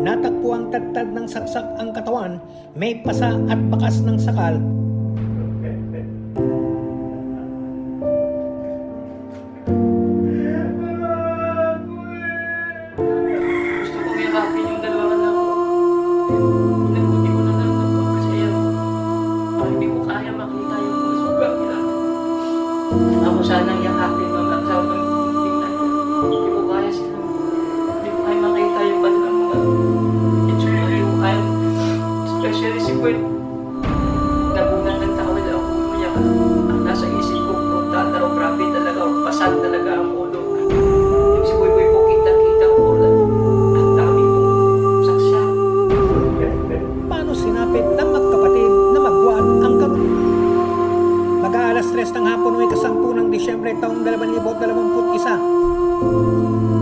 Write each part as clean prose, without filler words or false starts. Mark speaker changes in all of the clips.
Speaker 1: Natagpo ang tad ng saksak ang katawan, may pasa at bakas ng sakal.
Speaker 2: Gusto kong yakapin yung dalawa na ako. Hindi ko na lang nagpapasaya. Hindi ko kaya makita yung mga suga nila. Ako sanang yakapin mga kasawang tingnan. Hindi ko kaya sila. Hindi ko kaya makita yung kanilang mga itsura. Hindi ko kaya. Especially si Gwen. Nagunan ng tawad ako umuyak. Ang nasa isip ko, tataro, grabe talaga. Pasad talaga ang ulo. Yung si Boy ko, kita-kita ko ulan. Ang dami kong saksya.
Speaker 1: Paano sinapit ng magkapatid na magwat ang karulo? Mag-aalas 3 ng hapon noong ika-10 ng Disyembre taong 2021.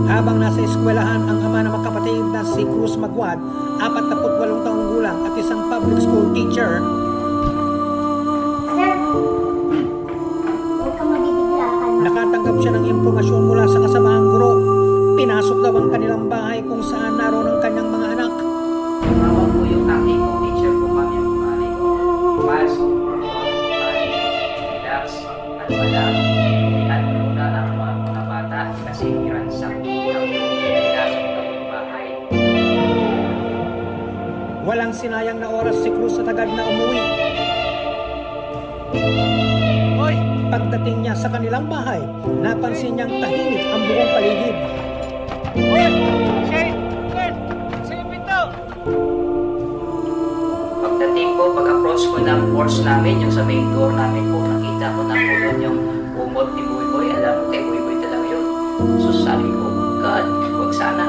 Speaker 1: Habang nasa eskwelahan ang ama ng magkapatid na si Cruz Magwad, 48 taong gulang at isang public school teacher, nakatanggap siya ng impormasyon mula sa kasamahang guro. Pinasok daw ang kanilang bahay kung saan naroon ang kanyang mga anak.
Speaker 2: Tawag ko yung aking teacher ko, mami ang kumari ko. Pasok ko, relax, at walang ano na ang mga bata kasi iransak ko ang pinasok daw yung bahay.
Speaker 1: Walang sinayang na oras si Cruz sa tagad na umuwi. Pagdating niya sa kanilang bahay, napansin niyang tahimik ang buong paligid.
Speaker 2: Pagdating ko, pag-approach ko ng course namin, yung sa main door namin po, nakita ko na po doon yung umot ni Boy Boy. Alam mo, kay Boy Boy talaga yun. So sabi ko, God, huwag sana.